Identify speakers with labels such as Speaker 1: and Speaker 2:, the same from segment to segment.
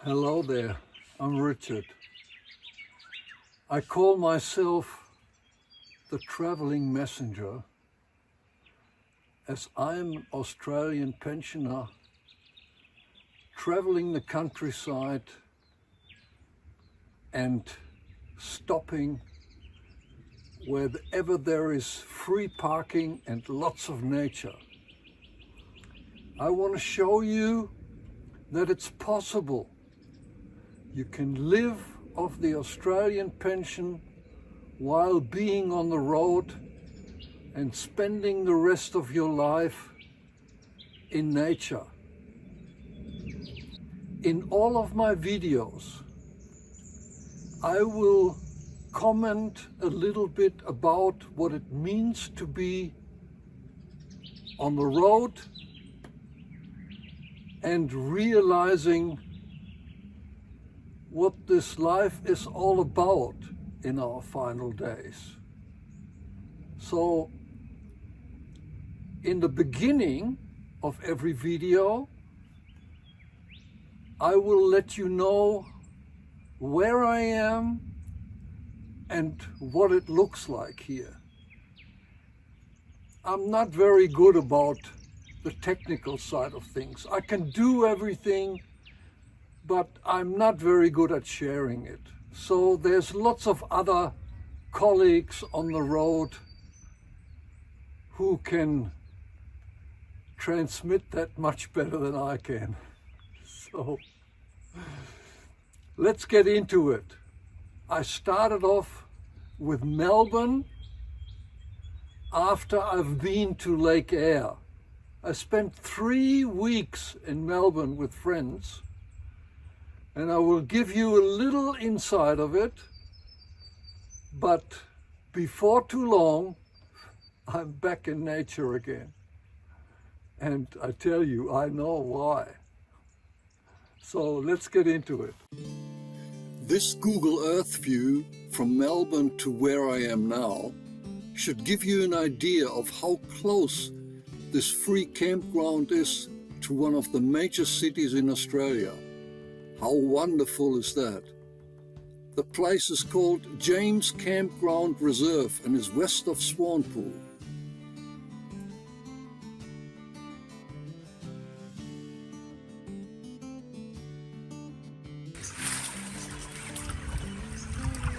Speaker 1: Hello there, I'm Richard. I call myself the travelling messenger as I'm an Australian pensioner travelling the countryside and stopping wherever there is free parking and lots of nature. I want to show you that it's possible. You can live off the Australian pension while being on the road and spending the rest of your life in nature. In all of my videos, I will comment a little bit about what it means to be on the road and realizing what this life is all about in our final days. So, in the beginning of every video, I will let you know where I am and what it looks like here. I'm not very good about the technical side of things. I can do everything, but I'm not very good at sharing it. So there's lots of other colleagues on the road who can transmit that much better than I can. So let's get into it. I started off with Melbourne after I've been to Lake Eyre. I spent 3 weeks in Melbourne with friends, and I will give you a little insight of it, but before too long, I'm back in nature again. And I tell you, I know why. So let's get into it. This Google Earth view from Melbourne to where I am now should give you an idea of how close this free campground is to one of the major cities in Australia. How wonderful is that? The place is called James Campground Reserve and is west of Swanpool.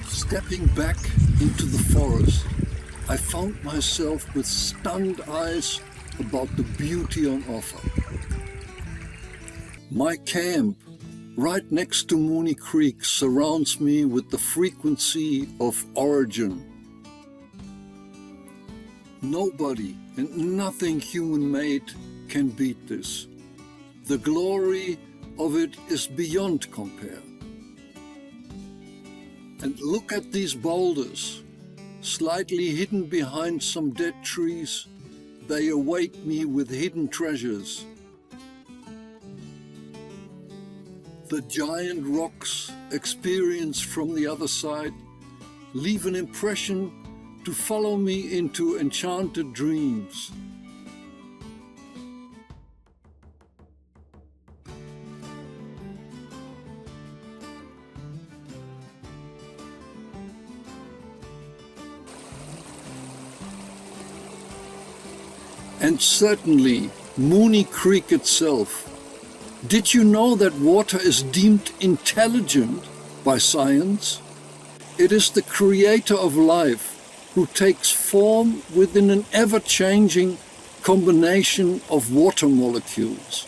Speaker 1: Stepping back into the forest, I found myself with stunned eyes about the beauty on offer. My camp, right next to Moonee Creek, surrounds me with the frequency of origin. Nobody and nothing human-made can beat this. The glory of it is beyond compare. And look at these boulders, slightly hidden behind some dead trees. They await me with hidden treasures. The giant rocks experienced from the other side leave an impression to follow me into enchanted dreams. And certainly Moonee Creek itself. Did you know that water is deemed intelligent by science? It is the creator of life who takes form within an ever-changing combination of water molecules.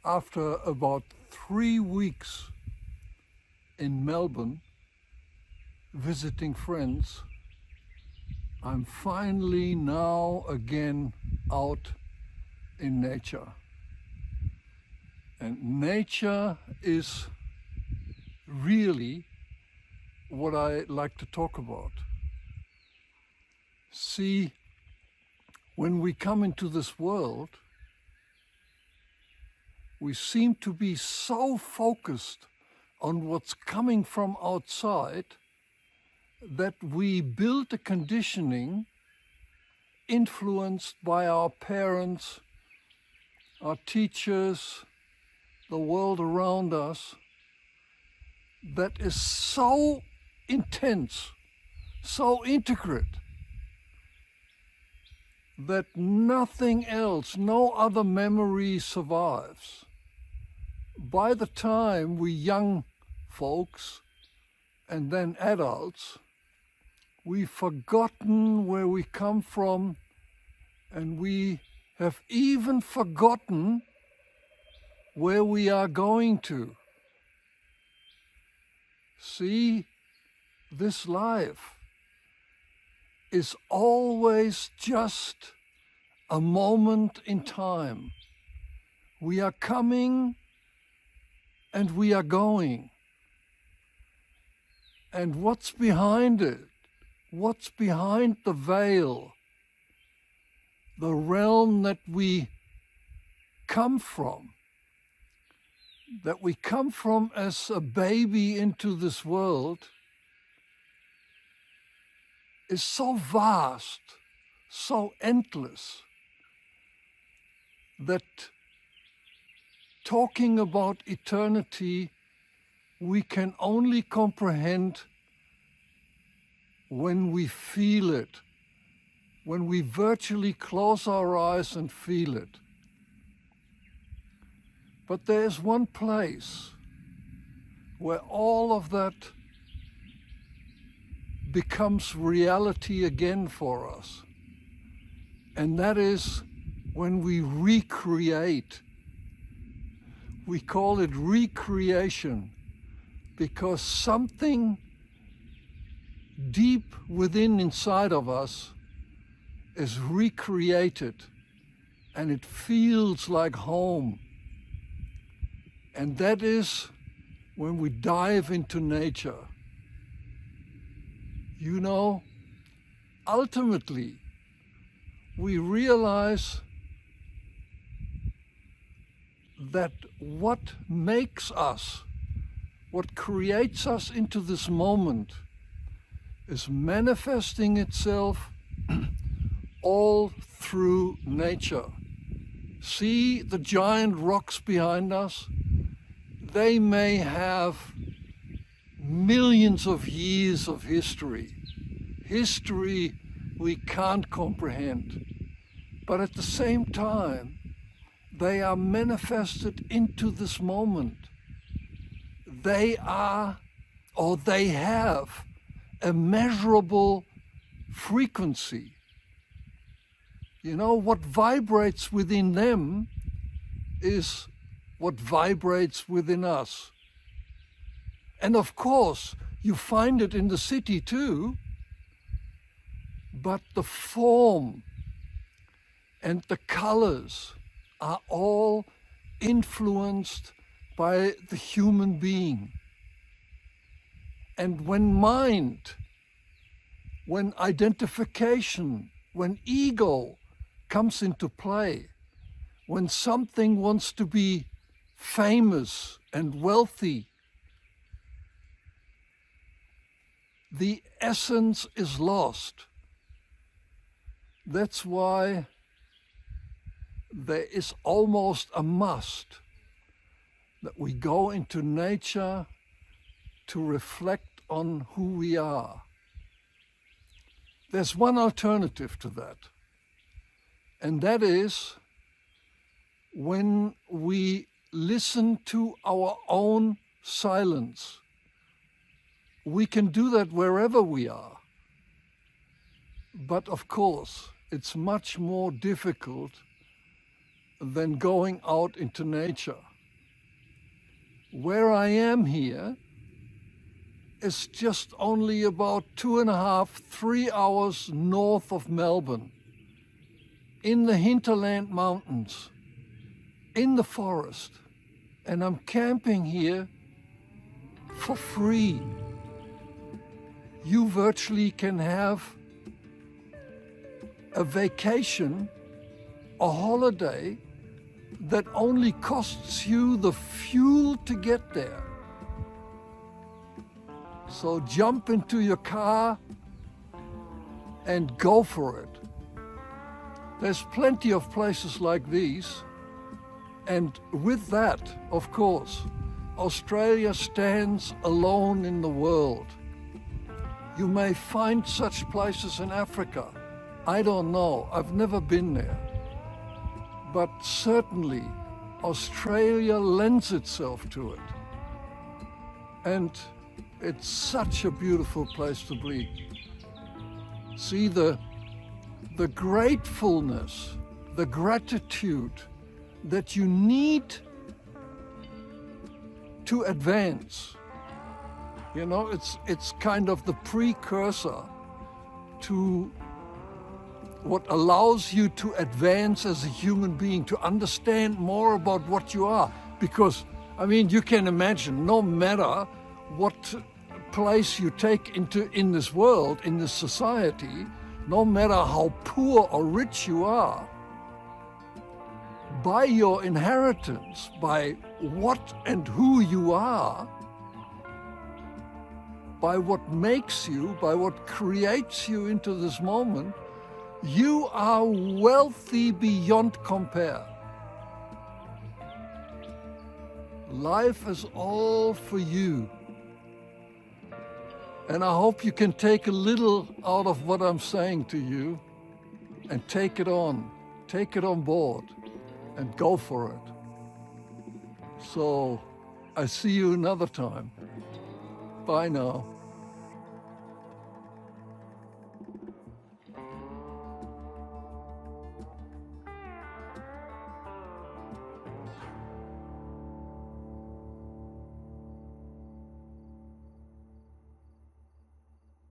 Speaker 1: After about 3 weeks in Melbourne, visiting friends, I'm finally now again out in nature. And nature is really what I like to talk about. See, when we come into this world, we seem to be so focused on what's coming from outside that we build a conditioning influenced by our parents, our teachers, the world around us that is so intense, so intricate, that nothing else, no other memory survives. By the time we young folks and then adults, we've forgotten where we come from, and we have even forgotten where we are going to. See, this life is always just a moment in time. We are coming and we are going. And what's behind it? What's behind the veil? The realm that we come from. That we come from as a baby into this world is so vast, so endless, that talking about eternity we can only comprehend when we feel it, when we virtually close our eyes and feel it. But there's one place where all of that becomes reality again for us. And that is when we recreate. We call it recreation because something deep within inside of us is recreated and it feels like home. And that is when we dive into nature. You know, ultimately, we realize that what makes us, what creates us into this moment, is manifesting itself all through nature. See the giant rocks behind us? They may have millions of years of history we can't comprehend. But at the same time, they are manifested into this moment. They are, or they have, a measurable frequency. You know, what vibrates within them is what vibrates within us. And of course, you find it in the city too, but the form and the colors are all influenced by the human being. And when mind, when identification, when ego comes into play, when something wants to be famous and wealthy, the essence is lost. That's why there is almost a must that we go into nature to reflect on who we are. There's one alternative to that, and that is when we listen to our own silence. We can do that wherever we are. But of course, it's much more difficult than going out into nature. Where I am here is just only about 2.5, 3 hours north of Melbourne, in the hinterland mountains, in the forest. And I'm camping here for free. You virtually can have a vacation, a holiday, that only costs you the fuel to get there. So jump into your car and go for it. There's plenty of places like these, And with that, of course, Australia stands alone in the world. You may find such places in Africa. I don't know, I've never been there. But certainly, Australia lends itself to it. And it's such a beautiful place to be. See the gratefulness, the gratitude that you need to advance. You know, it's kind of the precursor to what allows you to advance as a human being, to understand more about what you are. Because, I mean, you can imagine, no matter what place you take in this world, in this society, no matter how poor or rich you are, by your inheritance, by what and who you are, by what makes you, by what creates you into this moment, you are wealthy beyond compare. Life is all for you. And I hope you can take a little out of what I'm saying to you and take it on board and go for it. So I see you another time. Bye now.